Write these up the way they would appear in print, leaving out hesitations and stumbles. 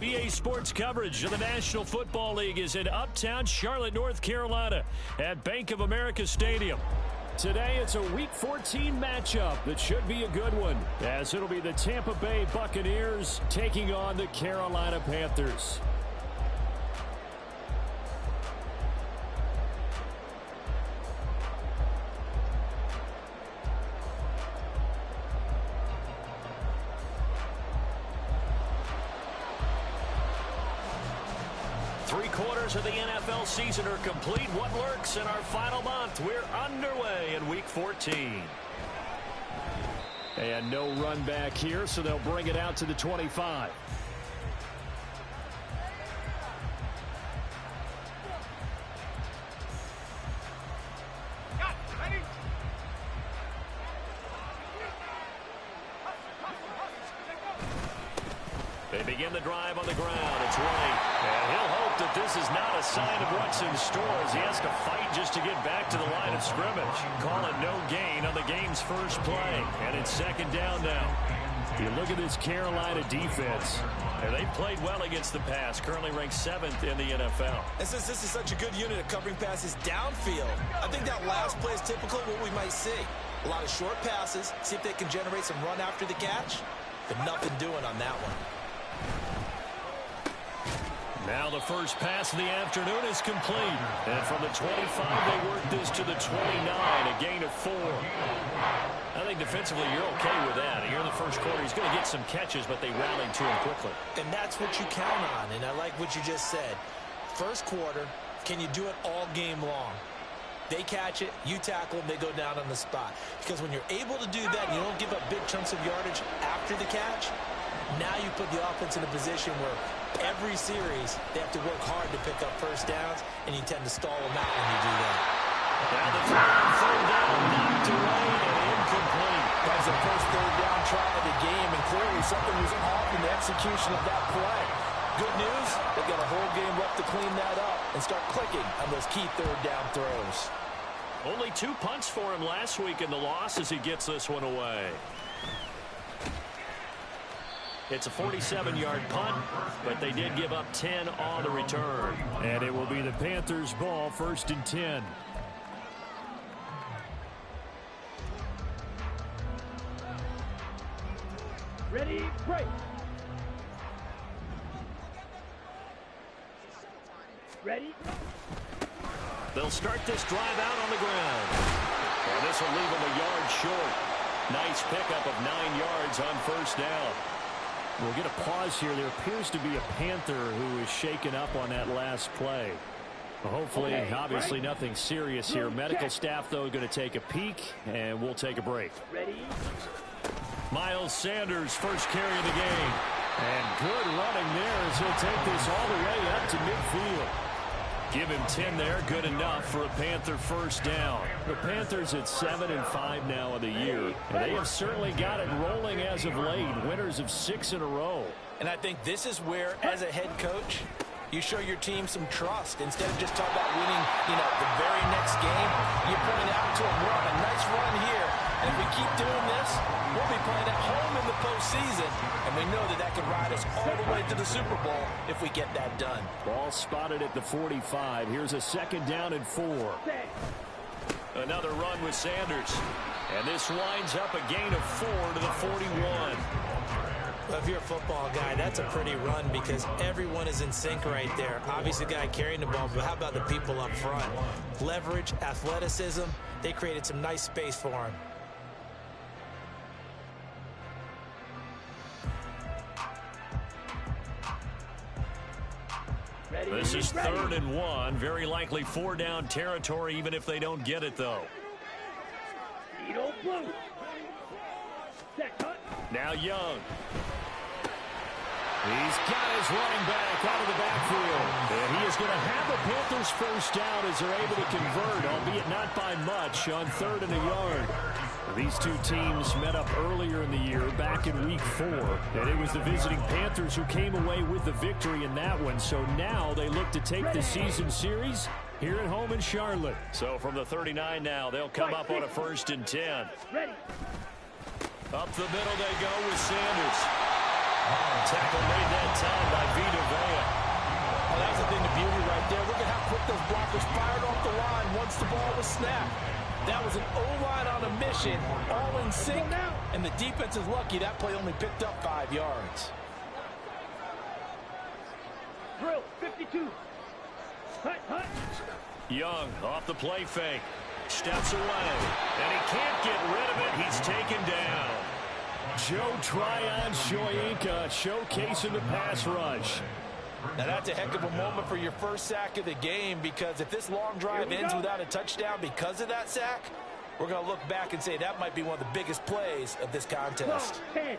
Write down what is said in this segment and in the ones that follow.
EA Sports coverage of the National Football League is in uptown Charlotte, North Carolina at Bank of America Stadium. Today, it's a Week 14 matchup that should be a good one, as it'll be the Tampa Bay Buccaneers taking on the Carolina Panthers. Three-quarters of the NFL season are complete. What lurks in our final month? We're underway in Week 14. And no run back here, so they'll bring it out to the 25. They begin the drive on the ground. It's White. And he'll hope that this is not a sign of what's in store as he has to fight just to get back to the line of scrimmage. Call it no gain on the game's first play. And it's second down now. You look at this Carolina defense. And they've played well against the pass. Currently ranked 7th in the NFL. And since this is such a good unit of covering passes downfield, I think that last play is typical of what we might see. A lot of short passes. See if they can generate some run after the catch. But nothing doing on that one. Now the first pass of the afternoon is complete. And from the 25, they work this to the 29, a gain of 4. I think defensively you're okay with that. Here in the first quarter, he's going to get some catches, but they rallied to him quickly. And that's what you count on, and I like what you just said. First quarter, can you do it all game long? They catch it, you tackle them, they go down on the spot. Because when you're able to do that and you don't give up big chunks of yardage after the catch, now you put the offense in a position where every series they have to work hard to pick up first downs, and you tend to stall them out when you do that. Now the third down, knocked away and incomplete. That was the first third down try of the game, and clearly something was off in the execution of that play. Good news, they've got a whole game left to clean that up and start clicking on those key third down throws. Only 2 punts for him last week in the loss as he gets this one away. It's a 47-yard punt, but they did give up 10 on the return. And it will be the Panthers' ball, 1st and 10. Ready, break. Ready. They'll start this drive out on the ground. And this will leave them a yard short. Nice pickup of 9 yards on first down. We'll get a pause here. There appears to be a Panther who is shaken up on that last play. Hopefully, obviously nothing serious here. Medical staff, though, going to take a peek, and we'll take a break. Ready. Miles Sanders, first carry of the game. And good running there as he'll take this all the way up to midfield. Give him 10 there, good enough for a Panther first down. The Panthers at 7-5 now of the year, and they have certainly got it rolling as of late. Winners of 6 in a row. And I think this is where, as a head coach, you show your team some trust. Instead of just talking about winning, the very next game, you point out to them, we're on a nice run here. And if we keep doing this, we'll be playing at home in the postseason. And we know that can ride us all the way to the Super Bowl if we get that done. Ball spotted at the 45. Here's a 2nd down and 4. Another run with Sanders. And this winds up a gain of 4 to the 41. Well, if you're a football guy, that's a pretty run because everyone is in sync right there. Obviously, the guy carrying the ball, but how about the people up front? Leverage, athleticism, they created some nice space for him. This is 3rd and 1. Very likely 4-down territory, even if they don't get it, though. Now Young. He's got his running back out of the backfield. And he is going to have the Panthers first down as they're able to convert, albeit not by much, on 3rd and a yard. These two teams met up earlier in the year, back in Week 4. And it was the visiting Panthers who came away with the victory in that one. So now they look to take the season series here at home in Charlotte. So from the 39 now, they'll come up on a 1st and 10. Up the middle they go with Sanders. Tackle made that time by Vita Vea. Oh, that was a thing of beauty right there. Look at how quick those blockers fired off the line once the ball was snapped. That was an O-line on a mission, all in sync, and the defense is lucky that play only picked up 5 yards. Drill, 52. Hut, hut. Young off the play fake. Steps away. And he can't get rid of it. He's taken down. Joe Tryon-Shoyinka showcasing the pass rush. Now that's a heck of a moment for your first sack of the game, because if this long drive ends without a touchdown because of that sack, we're going to look back and say that might be one of the biggest plays of this contest. 10.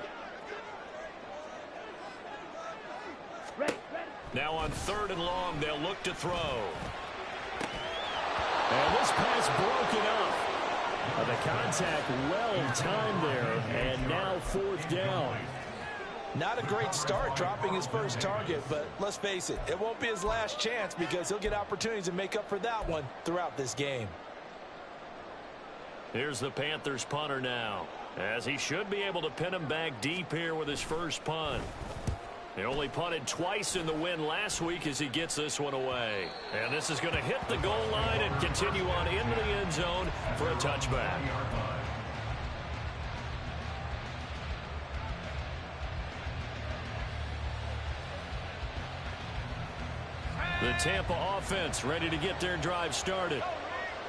Ready. Now on 3rd and long, they'll look to throw. And this pass broken up. The contact well timed there, and now 4th down. Not a great start dropping his first target, but let's face it, it won't be his last chance, because he'll get opportunities to make up for that one throughout this game. Here's the Panthers punter now, as he should be able to pin him back deep here with his first punt. He only punted twice in the win last week as he gets this one away. And this is going to hit the goal line and continue on into the end zone for a touchback. The Tampa offense ready to get their drive started.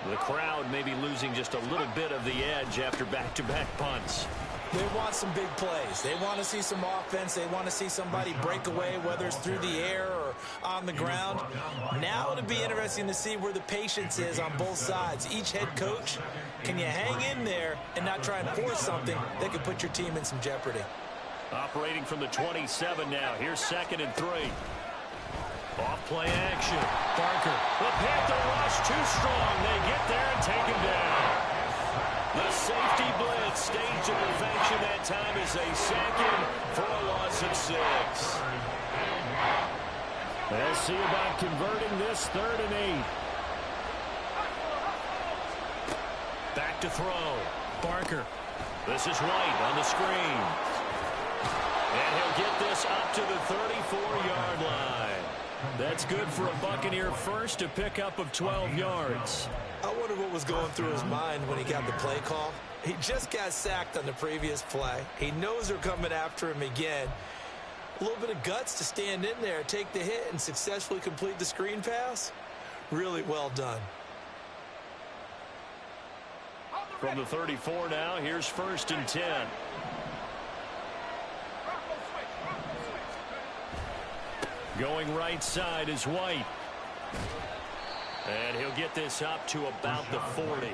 The crowd may be losing just a little bit of the edge after back-to-back punts. They want some big plays. They want to see some offense. They want to see somebody break away, whether it's through the air or on the ground. Now it'll be interesting to see where the patience is on both sides. Each head coach, can you hang in there and not try and force something that could put your team in some jeopardy? Operating from the 27 now. Here's 2nd and 3. Off play action. Barker. The Panther rush too strong. They get there and take him down. The safety blitz staged to perfection that time is a second for a loss of 6. Let's see about converting this 3rd and 8. Back to throw. Barker. This is White on the screen. And he'll get this up to the 34-yard line. That's good for a Buccaneer first, to pick up of 12 yards. I wonder what was going through his mind when he got the play call. He just got sacked on the previous play. He knows they're coming after him again. A little bit of guts to stand in there, take the hit, and successfully complete the screen pass. Really well done. From the 34 now, here's 1st and 10. Going right side is White. And he'll get this up to about the 40.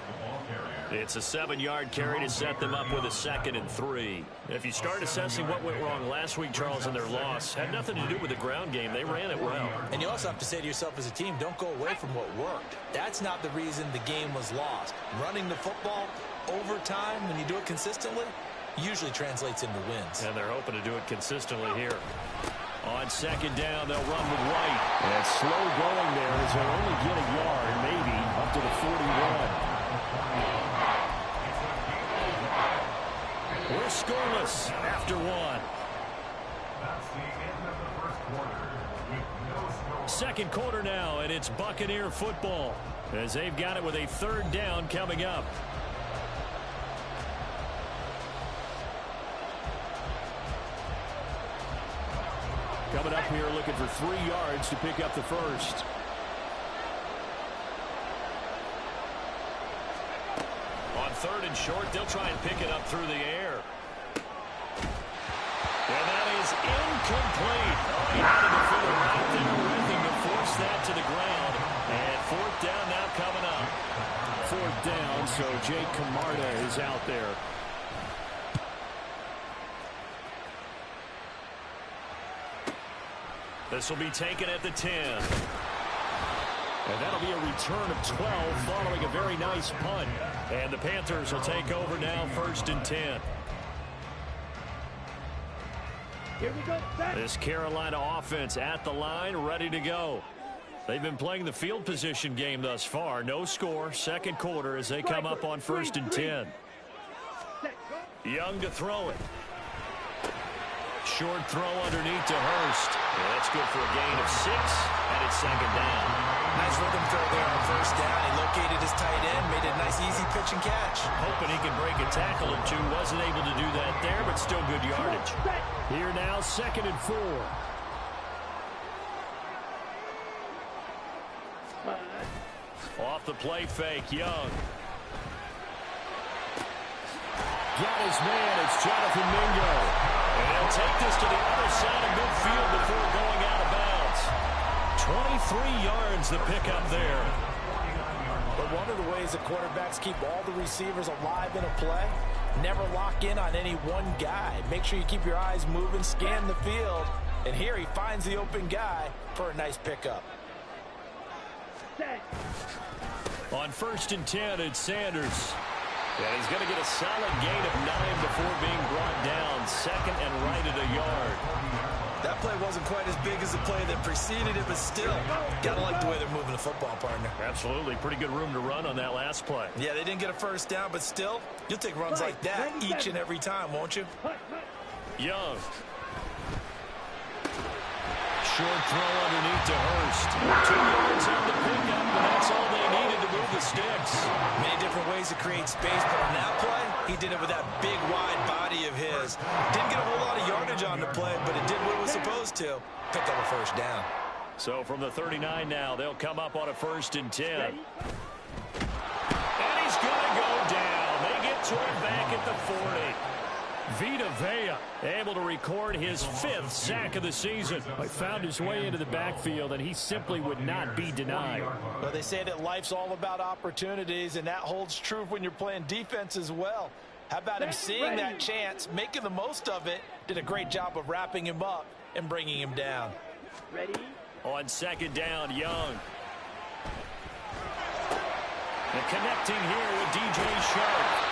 It's a 7-yard carry to set them up with a 2nd and 3. If you start assessing what went wrong last week, Charles, in their loss, had nothing to do with the ground game. They ran it well. And you also have to say to yourself as a team, don't go away from what worked. That's not the reason the game was lost. Running the football over time, when you do it consistently, usually translates into wins. And they're hoping to do it consistently here. On 2nd down, they'll run with White. And slow going there as they'll only get a yard, maybe up to the 41. We're scoreless after 1. Second quarter now, and it's Buccaneer football as they've got it with a 3rd down coming up. Coming up here looking for 3 yards to pick up the first. On 3rd and short, they'll try and pick it up through the air. And that is incomplete. Oh, he had a defender right there with him to force that to the ground. And 4th down now coming up. 4th down, so Jake Camarda is out there. This will be taken at the 10. And that'll be a return of 12 following a very nice punt. And the Panthers will take over now, 1st and 10. Here we go. This Carolina offense at the line, ready to go. They've been playing the field position game thus far. No score, 2nd quarter as they come up on 1st and 10. Young to throw it. short throw underneath to Hurst. Yeah, that's good for a gain of 6, and it's second down. Nice rhythm throw there on first down. He located his tight end, made it a nice easy pitch and catch. Hoping he can break a tackle or two. Wasn't able to do that there, but still good yardage. Here now, 2nd and 4. Off the play fake, Young. Got his man, it's Jonathan Mingo. And he'll take this to the other side of midfield before going out of bounds. 23 yards the pickup there. But one of the ways the quarterbacks keep all the receivers alive in a play, never lock in on any one guy. Make sure you keep your eyes moving, scan the field. And here he finds the open guy for a nice pickup. On 1st and 10, it's Sanders. And he's going to get a solid gain of 9 before being brought down. 2nd and right at a yard. That play wasn't quite as big as the play that preceded it, but still, gotta like the way they're moving the football, partner. Absolutely. Pretty good room to run on that last play. Yeah, they didn't get a first down, but still, you'll take runs like that each and every time, won't you? Young. Short throw underneath to Hurst. 2 yards on the pickup, and that's all they needed to move the sticks. Many different ways to create space, but on that play, he did it with that big, wide body of his. Didn't get a whole lot of yardage on the play, but it did what it was supposed to. Picked up a first down. So from the 39 now, they'll come up on a 1st and 10. And he's going to go down. They get to him back at the 40. Vita Vea able to record his 5th sack of the season. He found his way into the backfield, and he simply would not be denied. Well, they say that life's all about opportunities, and that holds true when you're playing defense as well. How about him seeing that chance, making the most of it, did a great job of wrapping him up and bringing him down. Ready? On 2nd down, Young. And connecting here with DJ Shark.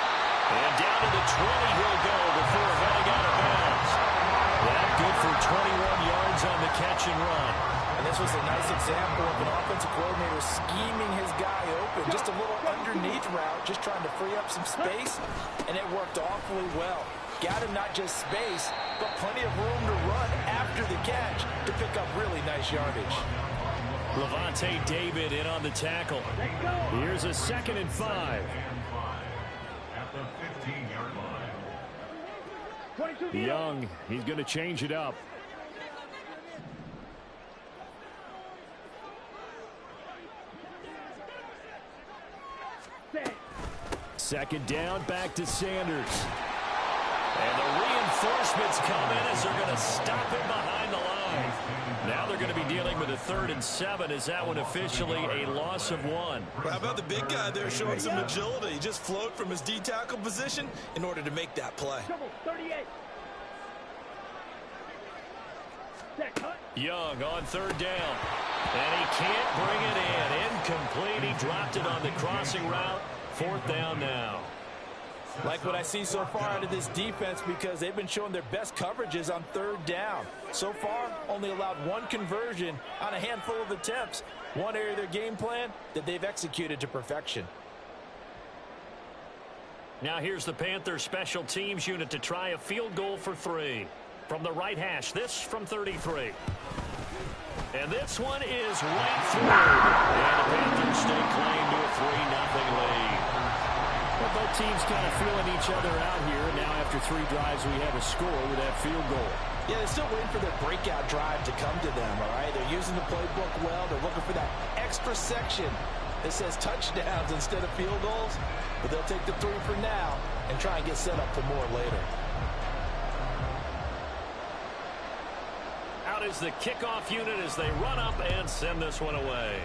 And down to the 20 he'll go before heading out of bounds. That good for 21 yards on the catch and run. And this was a nice example of an offensive coordinator scheming his guy open. Just a little underneath route, just trying to free up some space, and it worked awfully well. Got him not just space, but plenty of room to run after the catch to pick up really nice yardage. Levante David in on the tackle. Here's a 2nd and 5. Young, he's going to change it up. Second down, back to Sanders. And the reinforcements come in as they're going to stop him behind the line. Now they're going to be dealing with a 3rd and 7. Is that one officially a loss of 1? How about the big guy there showing some agility? He just float from his D-tackle position in order to make that play. 38. Young on 3rd down. And he can't bring it in. Incomplete. He dropped it on the crossing route. 4th down now. Like what I see so far out of this defense, because they've been showing their best coverages on 3rd down. So far, only allowed 1 conversion on a handful of attempts. One area of their game plan that they've executed to perfection. Now here's the Panthers special teams unit to try a field goal for 3. From the right hash, this from 33. And this one is right through. And the Panthers stake claim to a 3-0 lead. Well, both teams kind of feeling each other out here. Now after 3 drives, we have a score with that field goal. Yeah, they're still waiting for their breakout drive to come to them, all right? They're using the playbook well. They're looking for that extra section that says touchdowns instead of field goals. But they'll take the 3 for now and try and get set up for more later. Out is the kickoff unit as they run up and send this one away.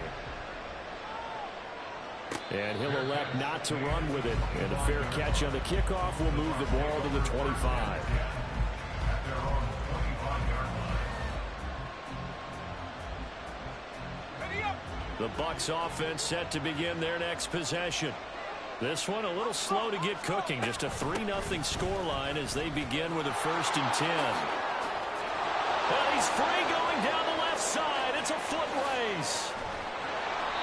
And he'll elect not to run with it. And a fair catch on the kickoff will move the ball to the 25. The Bucs offense set to begin their next possession. This one a little slow to get cooking. Just a 3-0 scoreline as they begin with a 1st and 10. Well, he's free going down the left side. It's a foot race.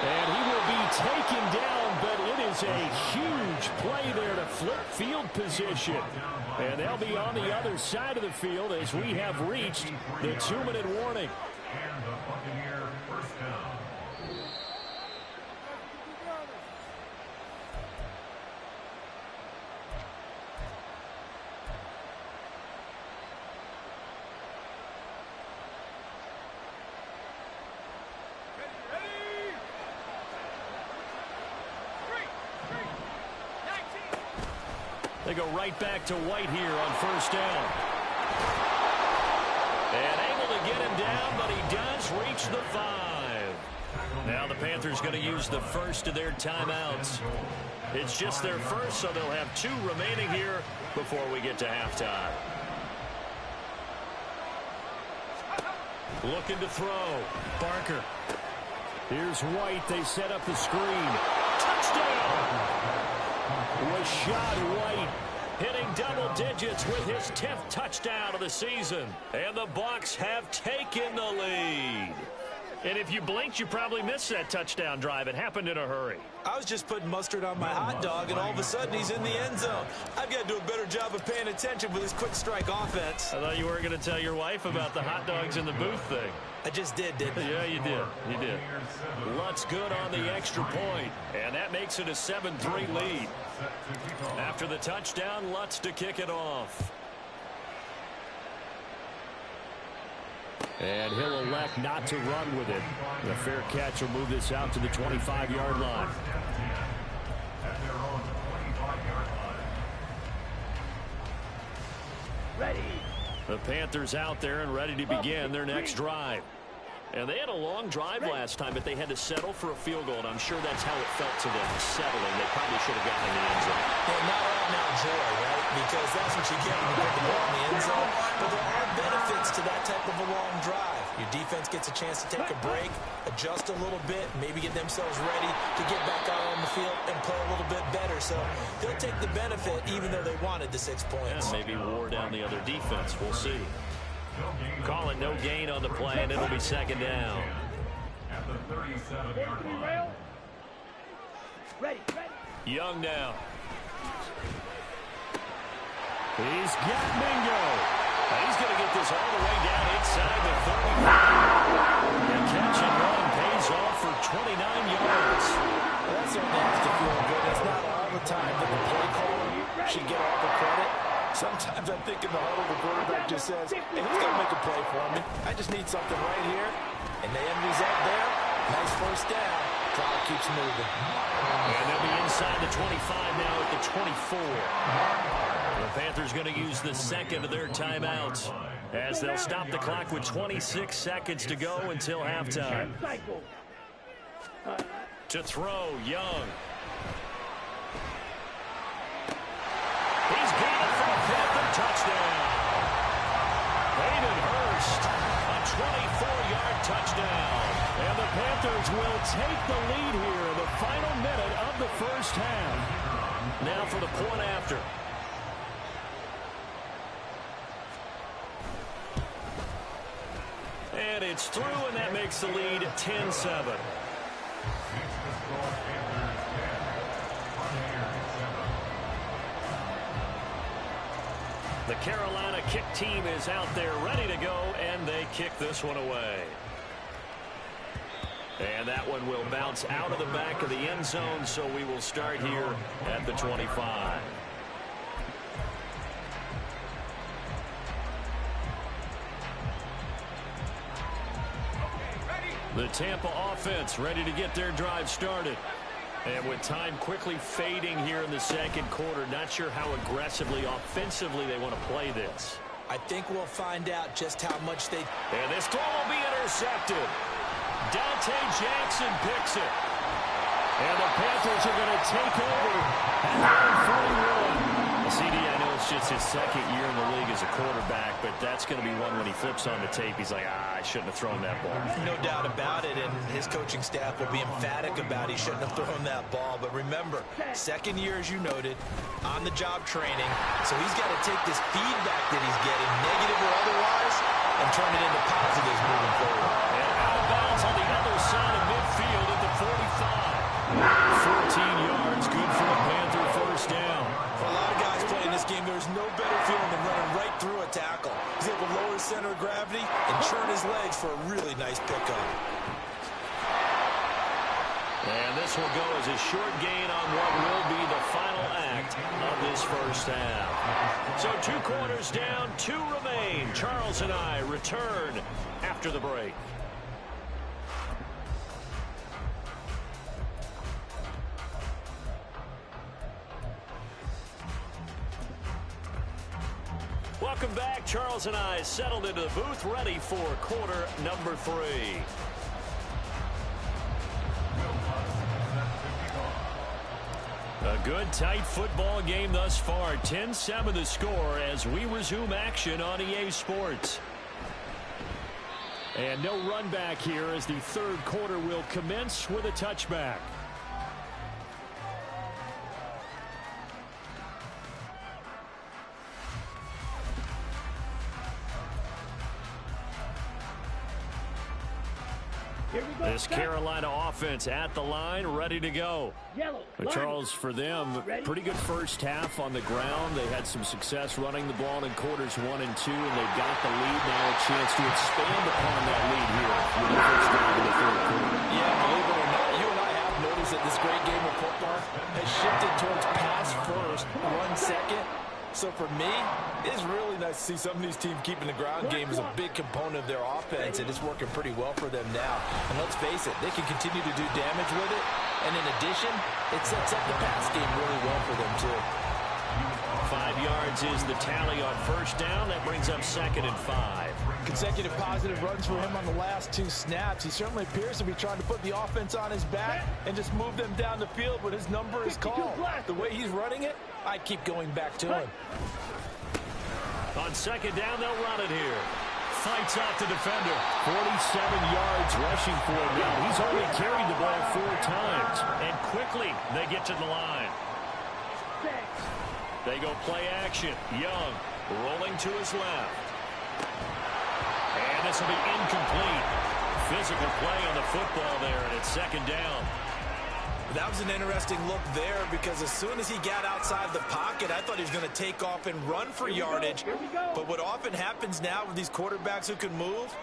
And he will be taken down, but it is a huge play there to flip field position. And they'll be on the other side of the field as we have reached the 2-minute warning. And the Buccaneer first down. They go right back to White here on first down. And able to get him down, but he does reach the 5. Now the Panthers going to use the first of their timeouts. It's just their first, so they'll have 2 remaining here before we get to halftime. Looking to throw. Barker. Here's White. They set up the screen. Touchdown! Rashad White hitting double digits with his 10th touchdown of the season. And the Bucs have taken the lead. And if you blinked, you probably missed that touchdown drive. It happened in a hurry. I was just putting mustard on my hot dog, and all of a sudden he's in the end zone. I've got to do a better job of paying attention with this quick strike offense. I thought you weren't going to tell your wife about the hot dogs in the booth thing. I just did, didn't I? Yeah, you did. You did. Lutz good on the extra point, and that makes it a 7-3 lead. After the touchdown, Lutz to kick it off. And he'll elect not to run with it. The fair catch will move this out to the 25-yard line. Ready. The Panthers out there and ready to begin their next drive. And they had a long drive last time, but they had to settle for a field goal, and I'm sure that's how it felt to them, settling. They probably should have gotten in the end zone. Well, not all now joy, right? Because that's what you get when you put the ball in the end zone. But there are benefits to that type of a long drive. Your defense gets a chance to take a break, adjust a little bit, maybe get themselves ready to get back out on the field and play a little bit better. So they'll take the benefit even though they wanted the 6 points. And maybe wore down the other defense. We'll see. Calling no gain on the play, and it'll be second down. At the 37-yard line. Ready. Young now. He's got Mingo. He's going to get this all the way down inside the 35. The catch and run pays off for 29 yards. That certainly has to feel good. It's not all the time that the play caller should get all the credit. Sometimes I think in the huddle, the quarterback just says, hey, who's going to make a play for me? I just need something right here. And they end result there. Nice first down. Clock keeps moving. And they'll be inside the 25 now at the 24. The Panthers going to use the second of their timeouts as they'll stop the clock with 26 seconds to go until halftime. To throw, Young. He's got it for a Panther touchdown. Hayden Hurst, a 24-yard touchdown. And the Panthers will take the lead here in the final minute of the first half. Now for the point after. And it's through, and that makes the lead 10-7. The Carolina kick team is out there ready to go, and they kick this one away. And that one will bounce out of the back of the end zone, so we will start here at the 25. The Tampa offense ready to get their drive started. And with time quickly fading here in the second quarter, not sure how aggressively, offensively they want to play this. I think we'll find out just how much they... And this throw will be intercepted. Dante Jackson picks it. And the Panthers are going to take over at 41. CD, I know it's just his second year in the league as a quarterback, but that's going to be one when he flips on the tape. He's like, I shouldn't have thrown that ball. No doubt about it, and his coaching staff will be emphatic about he shouldn't have thrown that ball. But remember, second year, as you noted, on-the-job training, so he's got to take this feedback that he's getting, negative or otherwise, and turn it into positives moving forward. And out of bounds on the other side of midfield at the 45. 14 yards, good for a Panther first down. For a lot of guys playing this game, there's no better feeling than running right through a tackle. He's able to lower his center of gravity and churn his legs for a really nice pickup. And this will go as a short gain on what will be the final act of this first half. So 2 quarters down, 2 remain. Charles and I return after the break. Welcome back. Charles and I settled into the booth, ready for quarter number 3. A good, tight football game thus far. 10-7 the score as we resume action on EA Sports. And no run back here as the third quarter will commence with a touchback. This Carolina offense at the line, ready to go. But Charles, for them, pretty good first half on the ground. They had some success running the ball in quarters 1 and 2, and they've got the lead now, a chance to expand upon that lead here with the first drive in the third quarter. Yeah, believe it or not, you and I have noticed that this great game of football has shifted towards pass first, run second. So for me, it's really nice to see some of these teams keeping the ground game as a big component of their offense, and it's working pretty well for them now. And let's face it, they can continue to do damage with it. And in addition, it sets up the pass game really well for them, too. 5 yards is the tally on first down. That brings up 2nd and 5. Consecutive positive runs for him on the last 2 snaps. He certainly appears to be trying to put the offense on his back and just move them down the field when his number is called. The way he's running it, I keep going back to him. On 2nd down, they'll run it here. Fights off the defender. 47 yards rushing for him now. He's only carried the ball 4 times. And quickly, they get to the line. They go play action. Young rolling to his left. And this will be incomplete. Physical play on the football there, and it's 2nd down. That was an interesting look there because as soon as he got outside the pocket, I thought he was going to take off and run for yardage. But what often happens now with these quarterbacks who can move,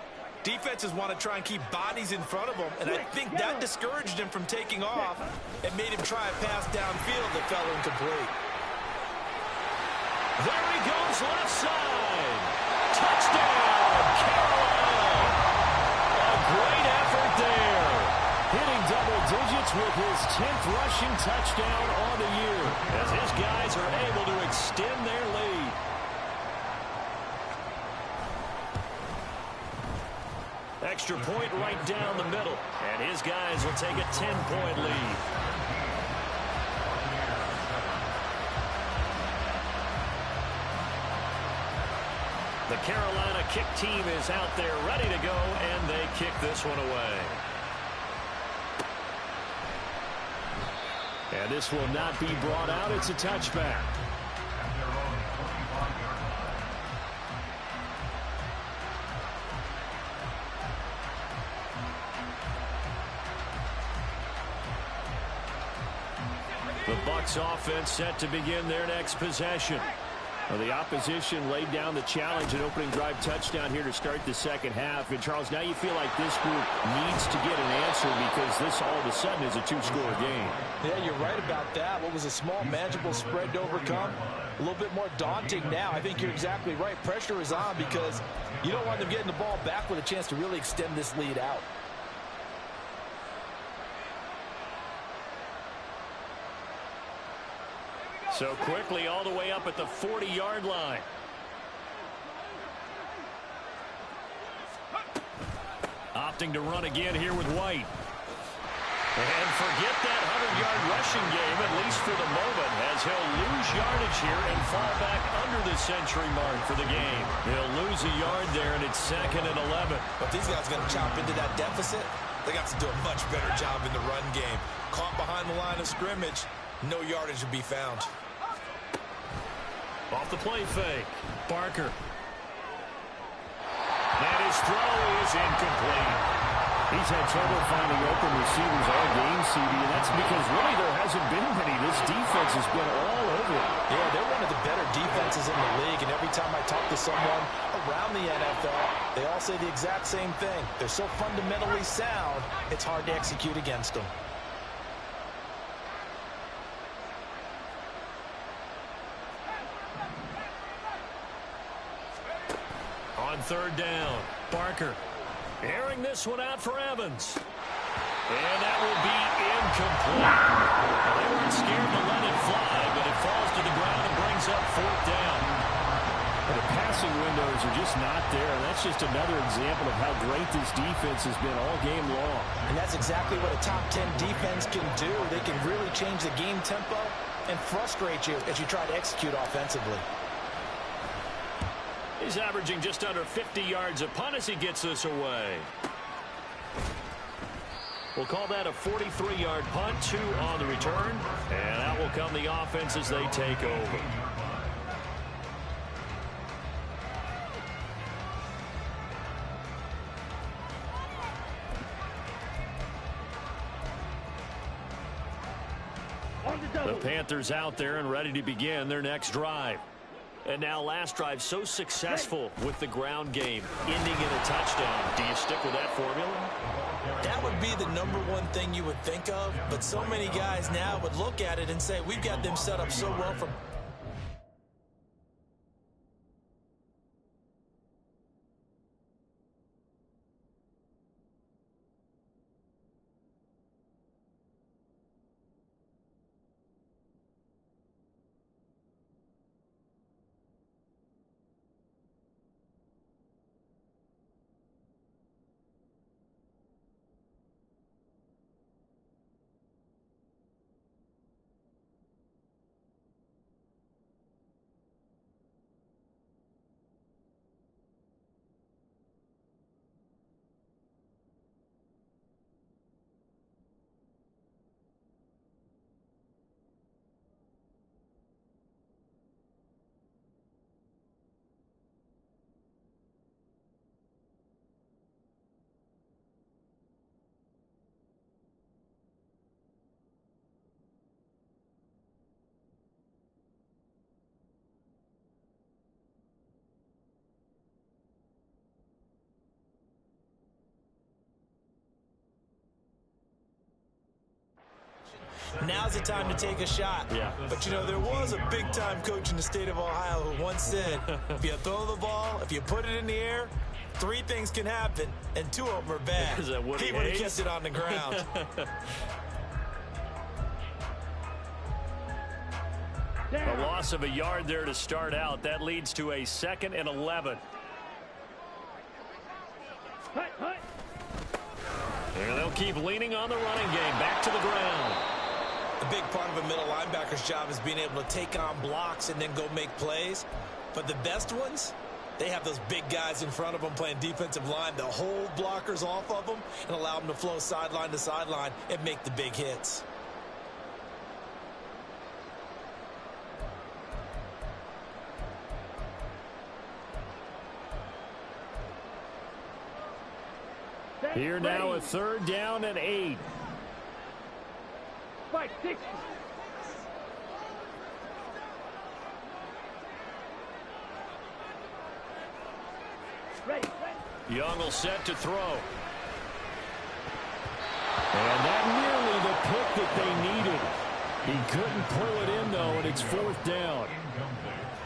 defenses want to try and keep bodies in front of them, and I think that discouraged him from taking off and made him try a pass downfield that fell incomplete. There he goes, left side. Touchdown, Carolina. A great effort there. Hitting double digits with his 10th rushing touchdown on the year as his guys are able to extend their lead. Extra point right down the middle, and his guys will take a 10-point lead. The Carolina kick team is out there ready to go, and they kick this one away. And this will not be brought out. It's a touchback. The Bucs offense set to begin their next possession. Well, the opposition laid down the challenge and opening drive touchdown here to start the second half. And, Charles, now you feel like this group needs to get an answer because this all of a sudden is a 2-score game. Yeah, you're right about that. What was a small, manageable spread to overcome, a little bit more daunting now. I think you're exactly right. Pressure is on because you don't want them getting the ball back with a chance to really extend this lead out. So quickly all the way up at the 40-yard line. Opting to run again here with White. And forget that 100-yard rushing game, at least for the moment, as he'll lose yardage here and fall back under the century mark for the game. He'll lose a yard there, and it's 2nd and 11. But these guys are going to chop into that deficit. They got to do a much better job in the run game. Caught behind the line of scrimmage, no yardage to be found. Off the play fake, Barker. And his throw is incomplete. He's had trouble finding open receivers all game, CD, and that's because really there hasn't been many. This defense has been all over it. Yeah, they're one of the better defenses in the league, and every time I talk to someone around the NFL, they all say the exact same thing. They're so fundamentally sound, it's hard to execute against them. On third down, Barker airing this one out for Evans. And that will be incomplete. Well, they weren't scared to let it fly, but it falls to the ground and brings up fourth down. And the passing windows are just not there. That's just another example of how great this defense has been all game long. And that's exactly what a top 10 defense can do. They can really change the game tempo and frustrate you as you try to execute offensively. He's averaging just under 50 yards a punt as he gets this away. We'll call that a 43-yard punt, 2 on the return. And out will come the offense as they take over. The Panthers out there and ready to begin their next drive. And now last drive so successful with the ground game, ending in a touchdown. Do you stick with that formula? That would be the #1 thing you would think of, but so many guys now would look at it and say, we've got them set up so well for... Now's the time to take a shot. Yeah. But, you know, there was a big-time coach in the state of Ohio who once said, if you throw the ball, if you put it in the air, 3 things can happen, and 2 of them are bad. Is that what he would have kept it on the ground. A loss of a yard there to start out. That leads to a 2nd and 11. And they'll keep leaning on the running game. Back to the ground. A big part of a middle linebacker's job is being able to take on blocks and then go make plays. But the best ones, they have those big guys in front of them playing defensive line. They'll hold blockers off of them and allow them to flow sideline to sideline and make the big hits. Here now a 3rd down and 8. 5-6. Ready. Young will set to throw. And that nearly the pick that they needed. He couldn't pull it in, though, and it's 4th down.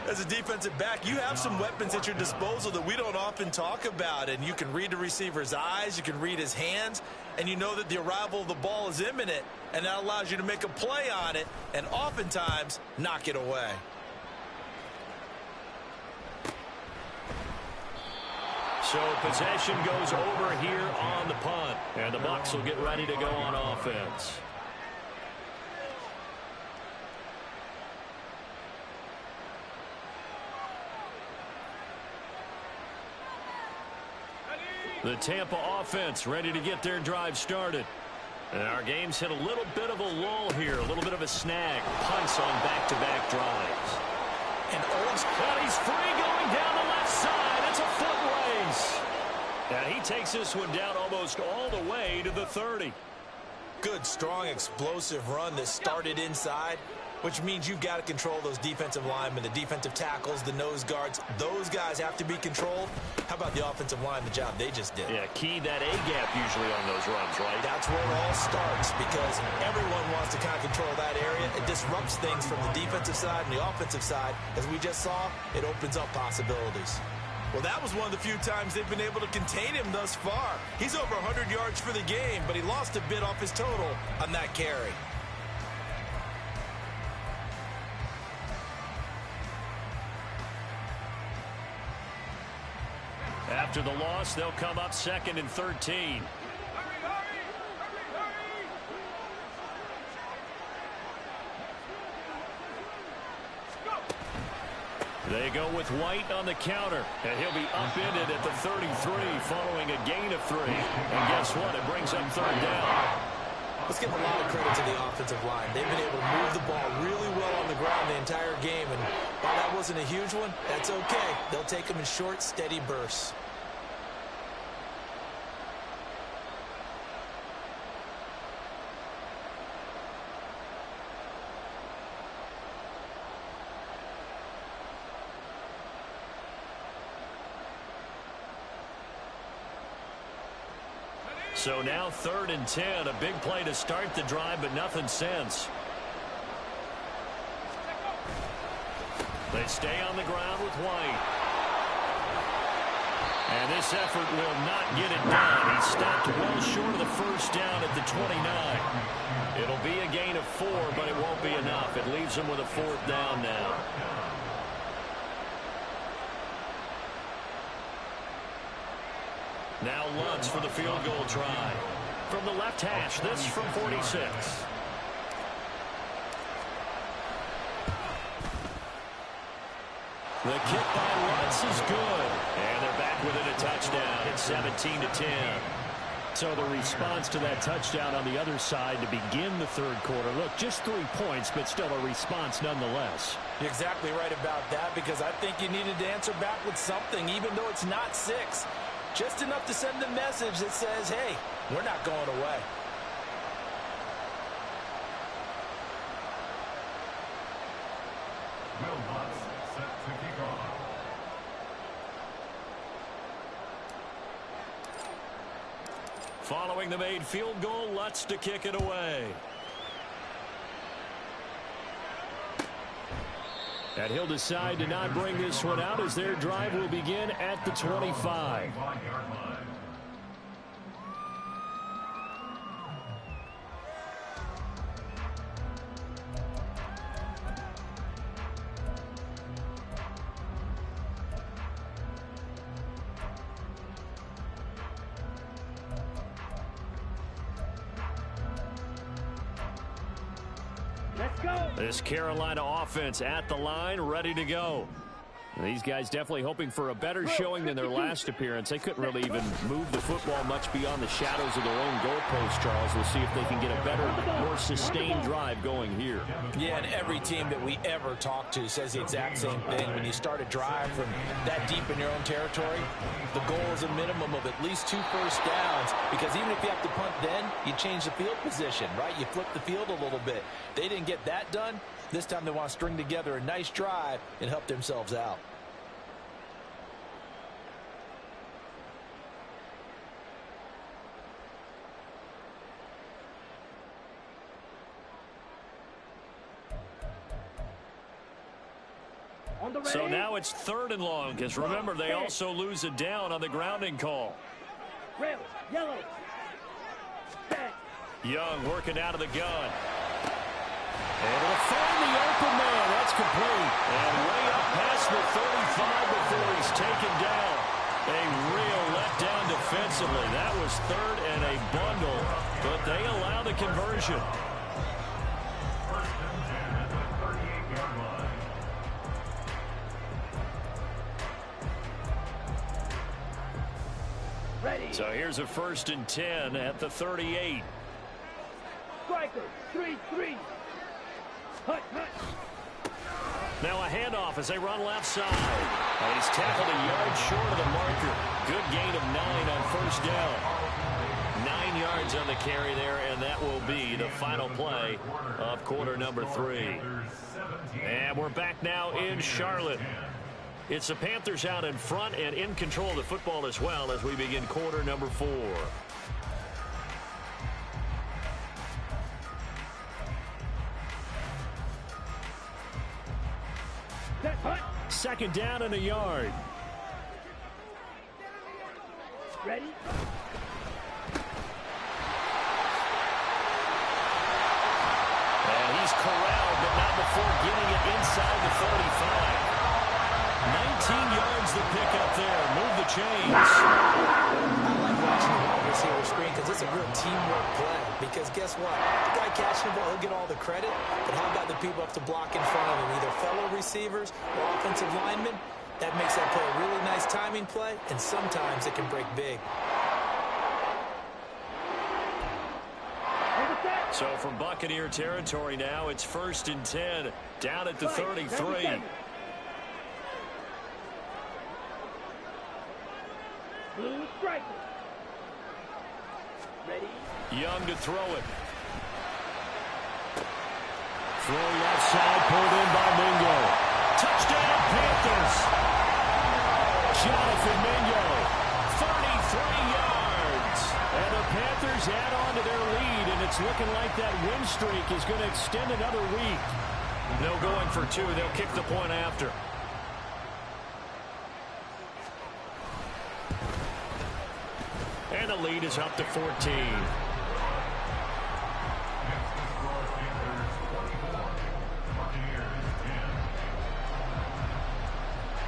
As a defensive back, you have some weapons at your disposal that we don't often talk about. And you can read the receiver's eyes, you can read his hands, and you know that the arrival of the ball is imminent, and that allows you to make a play on it and oftentimes knock it away. So possession goes over here on the punt, and the Bucs will get ready to go on offense. The Tampa offense ready to get their drive started. And our game's hit a little bit of a lull here, a little bit of a snag. Punts on back-to-back drives. And he's free going down the left side. It's a foot race. And he takes this one down almost all the way to the 30. Good, strong, explosive run that started inside, which means you've got to control those defensive linemen, the defensive tackles, the nose guards. Those guys have to be controlled. How about the offensive line, the job they just did? Yeah, key that A-gap usually on those runs, right? That's where it all starts because everyone wants to kind of control that area. It disrupts things from the defensive side and the offensive side. As we just saw, it opens up possibilities. Well, that was one of the few times they've been able to contain him thus far. He's over 100 yards for the game, but he lost a bit off his total on that carry. After the loss, they'll come up 2nd and 13. They go with White on the counter, and he'll be upended at the 33 following a gain of 3. And guess what? It brings up 3rd down. Let's give a lot of credit to the offensive line. They've been able to move the ball really well on the ground the entire game, and while that wasn't a huge one, that's okay. They'll take them in short, steady bursts. So now 3rd and 10, a big play to start the drive, but nothing since. They stay on the ground with White. And this effort will not get it done. He stopped well short of the 1st down at the 29. It'll be a gain of 4, but it won't be enough. It leaves him with a 4th down now. Now Lutz for the field goal try. From the left hash, this from 46. The kick by Lutz is good. And they're back within a touchdown. It's 17-10. So the response to that touchdown on the other side to begin the 3rd quarter. Look, just 3 points, but still a response nonetheless. You're exactly right about that because I think you needed to answer back with something, even though it's not 6. Just enough to send a message that says, hey, we're not going away. Will Lutz set to kick off. Following the made field goal, Lutz to kick it away. And he'll decide to not bring this one out as their drive will begin at the 25. Let's go. This Carolina offense at the line, ready to go. These guys definitely hoping for a better showing than their last appearance. They couldn't really even move the football much beyond the shadows of their own goalpost, Charles. We'll see if they can get a better, more sustained drive going here. Yeah, and every team that we ever talk to says the exact same thing. When you start a drive from that deep in your own territory, the goal is a minimum of at least 2 first downs, because even if you have to punt then, you change the field position, right? You flip the field a little bit. They didn't get that done. This time they want to string together a nice drive and help themselves out. So now it's 3rd and long, because remember, they also lose a down on the grounding call. Red, yellow. Back. Young working out of the gun. Able to find the open man. That's complete. And way up past the 35 before he's taken down. A real letdown defensively. That was 3rd and a bundle, but they allow the conversion. Ready. So here's a 1st and 10 at the 38. Striker. 3-3. Hut, hut. Now a handoff as they run left side. And he's tackled a yard short of the marker. good gain of 9 on first down. 9 yards on the carry there, and that will be the final play of quarter number 3. And we're back now in Charlotte. It's the Panthers out in front and in control of the football as well as we begin quarter number 4. Second down and a yard. Ready? And he's corralled, but not before getting it inside the 35. 19 yards the pick up there. Move the chains. I like watching the wide receiver screen because it's a real teamwork play. Because guess what? The guy catching the ball, he'll get all the credit. But how about the people up to block in front of him? Either fellow receivers or offensive linemen. That makes that play a really nice timing play. And sometimes it can break big. So from Buccaneer territory now, it's 1st and 10. Down at the 33. Blue striker. Ready? Young to throw it. Throw left side, pulled in by Mingo. Touchdown, Panthers. Jonathan Mingo, 33 yards. And the Panthers add on to their lead, and it's looking like that win streak is going to extend another week. No going for 2. They'll kick the point after. And the lead is up to 14.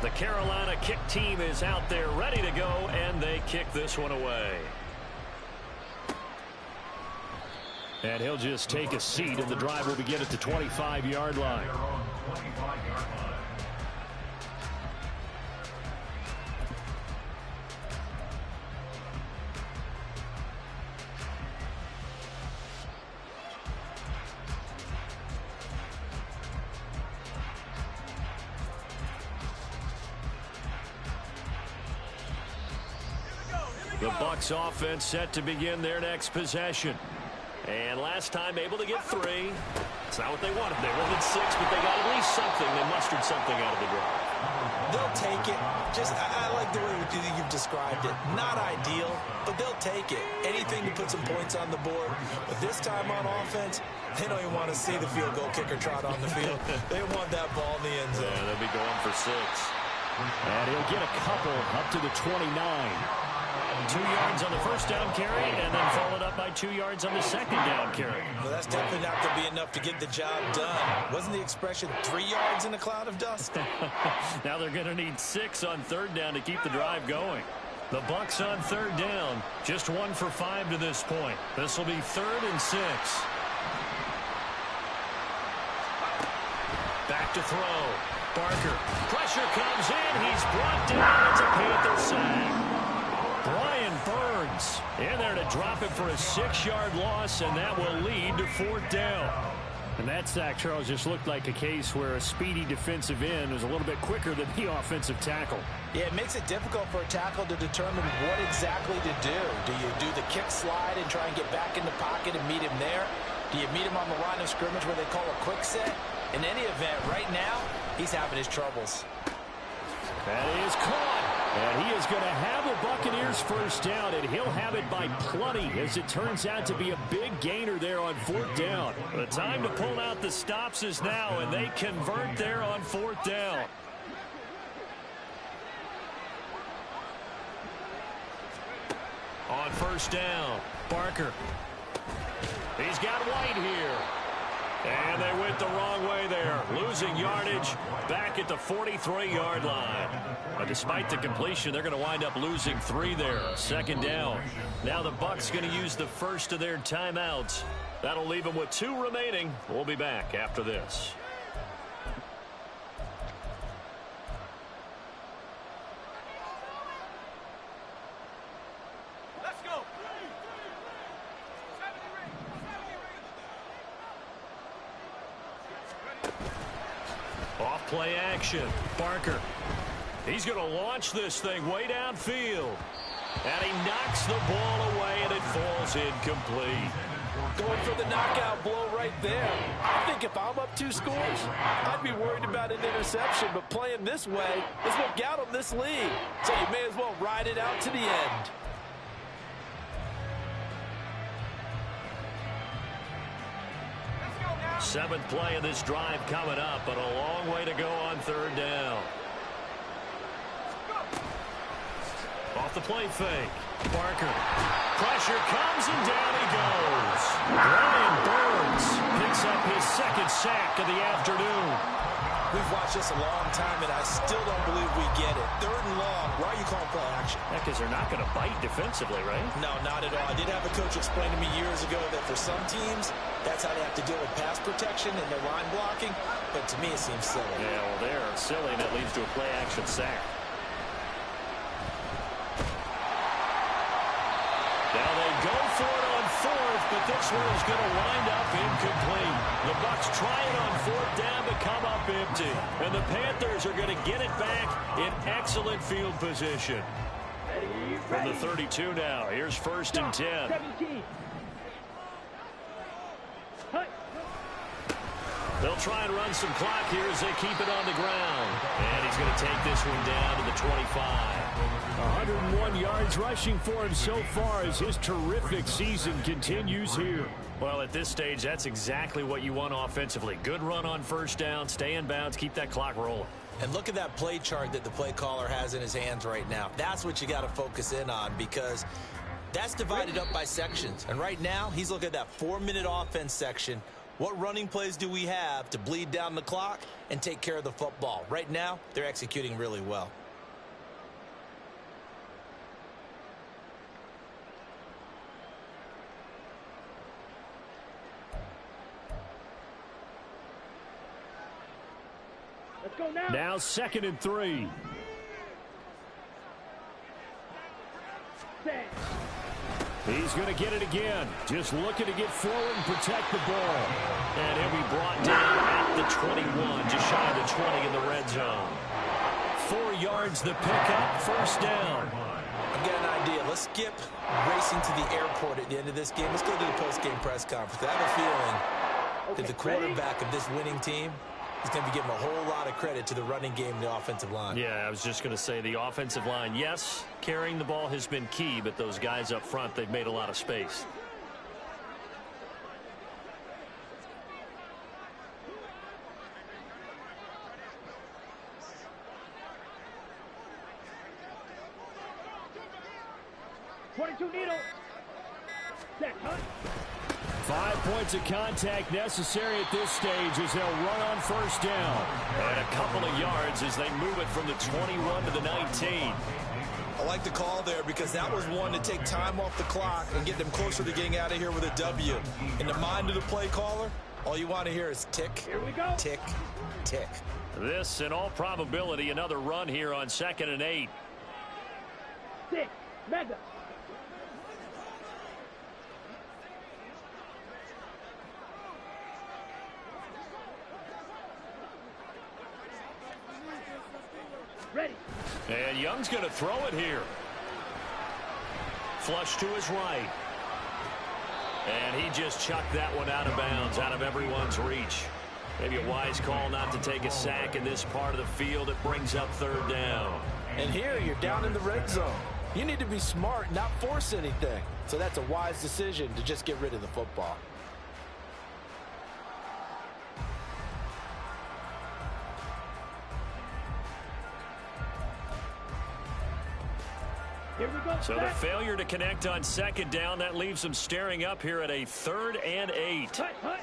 The Carolina kick team is out there ready to go, and they kick this one away. And he'll just take a seat, and the drive will begin at the 25-yard line. The Bucs offense set to begin their next possession. And last time able to get 3. It's not what they wanted. They wanted 6, but they got at least something. They mustered something out of the drive. They'll take it. I like the way you've described it. Not ideal, but they'll take it. Anything to put some points on the board. But this time on offense, they don't even want to see the field goal kicker trot on the field. They want that ball in the end zone. Yeah, they'll be going for 6. And he'll get a couple up to the 29. 2 yards on the first down carry, and then followed up by 2 yards on the second down carry. Well, that's definitely not going to be enough to get the job done. Wasn't the expression 3 yards in a cloud of dust? Now they're going to need 6 on third down to keep the drive going. The Bucs on third down, just 1 for 5 to this point. This will be 3rd and 6. Back to throw. Barker. Pressure comes in. He's brought down. It's a Panther sack. Brian Burns in there to drop it for a 6-yard loss, and that will lead to 4th down. And that sack, Charles, just looked like a case where a speedy defensive end was a little bit quicker than the offensive tackle. Yeah, it makes it difficult for a tackle to determine what exactly to do. Do you do the kick slide and try and get back in the pocket and meet him there? Do you meet him on the line of scrimmage where they call a quick set? In any event, right now, he's having his troubles. That is caught. And he is going to have the Buccaneers first down, and he'll have it by plenty as it turns out to be a big gainer there on 4th down. The time to pull out the stops is now, and they convert there on 4th down. On first down, Barker. He's got White here. And they went the wrong way there. Losing yardage back at the 43-yard line. But despite the completion, they're going to wind up losing 3 there. 2nd down. Now the Bucs going to use the first of their timeouts. That'll leave them with 2 remaining. We'll be back after this. Off play action. Barker. He's going to launch this thing way downfield. And he knocks the ball away, and it falls incomplete. Going for the knockout blow right there. I think if I'm up 2 scores, I'd be worried about an interception, but playing this way is what got him this lead. So you may as well ride it out to the end. Seventh play of this drive coming up, but a long way to go on 3rd down. Off the play fake. Barker. Pressure comes and down he goes. Brian Burns picks up his 2nd sack of the afternoon. We've watched this a long time, and I still don't believe we get it. 3rd and long. Why are you calling play action? Because they're not going to bite defensively, right? No, not at all. I did have a coach explain to me years ago that for some teams, that's how they have to deal with pass protection and their line blocking. But to me, it seems silly. Yeah, well, they're silly, and it leads to a play action sack. Now they go for it on 4th, but this one is going to wind up incomplete. The Bucs try it on 4th down to come up empty. And the Panthers are going to get it back in excellent field position. From the 32 now, here's 1st and 10. 17. They'll try and run some clock here as they keep it on the ground. And he's going to take this one down to the 25. 101 yards rushing for him so far as his terrific season continues here. Well, at this stage, that's exactly what you want offensively. Good run on 1st down, stay in bounds, keep that clock rolling. And look at that play chart that the play caller has in his hands right now. That's what you got to focus in on, because that's divided up by sections. And right now, he's looking at that 4-minute offense section. What running plays do we have to bleed down the clock and take care of the football? Right now, they're executing really well. Let's go now. Now 2nd and 3. Set. He's going to get it again. Just looking to get forward and protect the ball. And he'll be brought down at the 21, just shy of the 20 in the red zone. 4 yards the pickup, 1st down. I've got an idea. Let's skip racing to the airport at the end of this game. Let's go to the post-game press conference. I have a feeling that the quarterback of this winning team is going to be giving a whole lot of credit to the running game and the offensive line. Yeah, I was just going to say the offensive line, yes, carrying the ball has been key, but those guys up front, they've made a lot of space. Needle. Set, hunt. 5 points of contact necessary at this stage as they'll run on 1st down. And a couple of yards as they move it from the 21 to the 19. I like the call there because that was one to take time off the clock and get them closer to getting out of here with a W. In the mind of the play caller, all you want to hear is tick, Here we go. tick, tick. This, in all probability, another run here on 2nd and 8. 6. Mega. Ready. And Young's going to throw it here. Flush to his right. And he just chucked that one out of bounds, out of everyone's reach. Maybe a wise call not to take a sack in this part of the field. It brings up 3rd down. And here you're down in the red zone. You need to be smart, not force anything. So that's a wise decision to just get rid of the football. Here we go. So the failure to connect on 2nd down, that leaves them staring up here at a 3rd and 8. Hut, hut.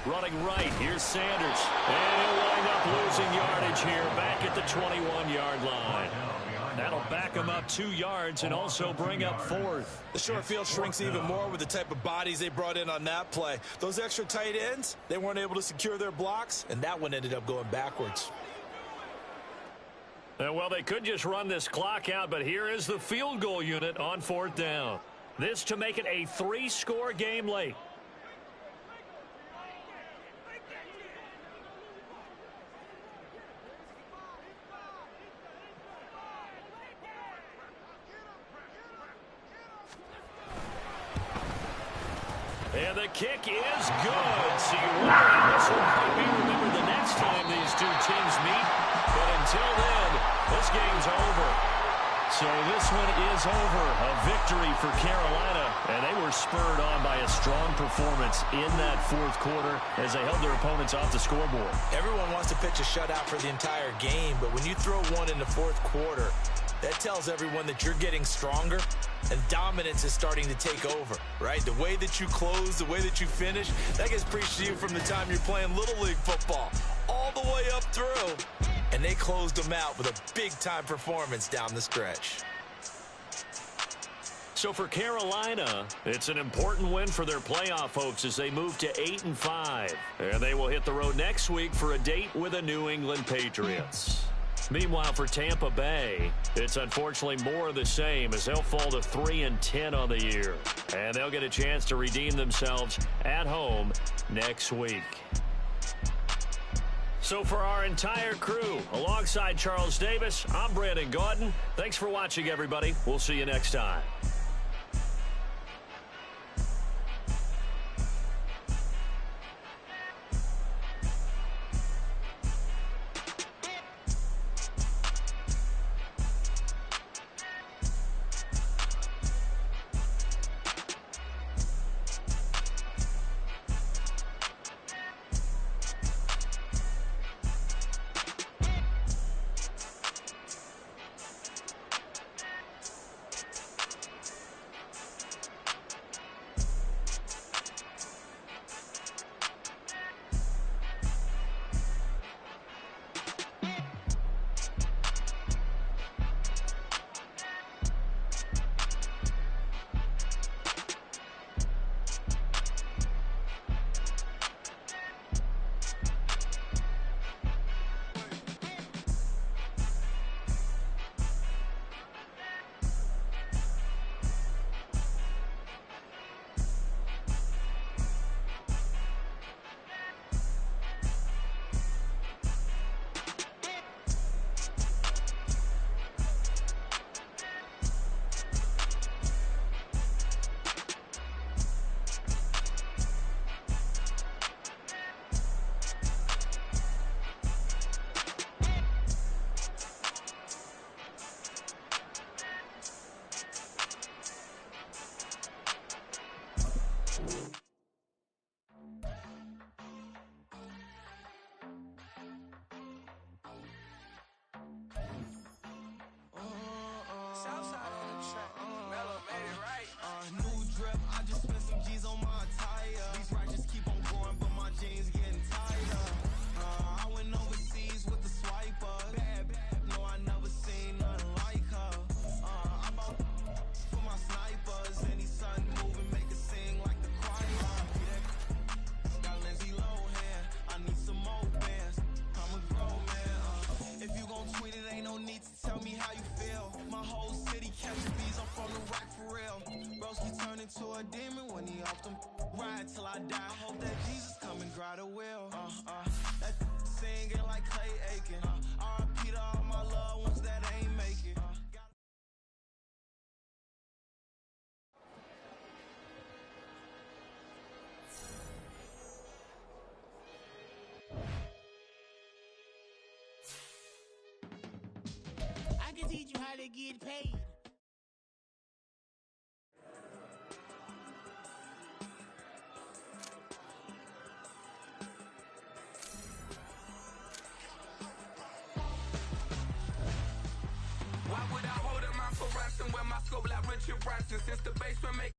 Running right, here's Sanders. And he'll wind up losing yardage here back at the 21-yard line. That'll back him up 2 yards and also bring up 4th. The short field shrinks even more with the type of bodies they brought in on that play. Those extra tight ends, they weren't able to secure their blocks, and that one ended up going backwards. Well, they could just run this clock out, but here is the field goal unit on 4th down. This to make it a 3-score game late. And the kick is good. So you wonder this one might be remembered the next time these two teams meet. But until then, this game's over. So this one is over. A victory for Carolina. And they were spurred on by a strong performance in that fourth quarter as they held their opponents off the scoreboard. Everyone wants to pitch a shutout for the entire game, but when you throw one in the fourth quarter, that tells everyone that you're getting stronger and dominance is starting to take over, right? The way that you close, the way that you finish, that gets preached to you from the time you're playing Little League football all the way up through. And they closed them out with a big-time performance down the stretch. So for Carolina, it's an important win for their playoff hopes as they move to 8-5. And they will hit the road next week for a date with the New England Patriots. Meanwhile, for Tampa Bay, it's unfortunately more of the same as they'll fall to 3-10 on the year. And they'll get a chance to redeem themselves at home next week. So for our entire crew, alongside Charles Davis, I'm Brandon Gaudin. Thanks for watching, everybody. We'll see you next time. To a demon when he off them ride till I die. Hope that Jesus come and grab the wheel. That singing like Clay Aiken. R.I.P. to all my loved ones that ain't make it. I can teach you how to get paid. Why would I hold a mouth for ransom when my scope like Richard Branson? Since the basement make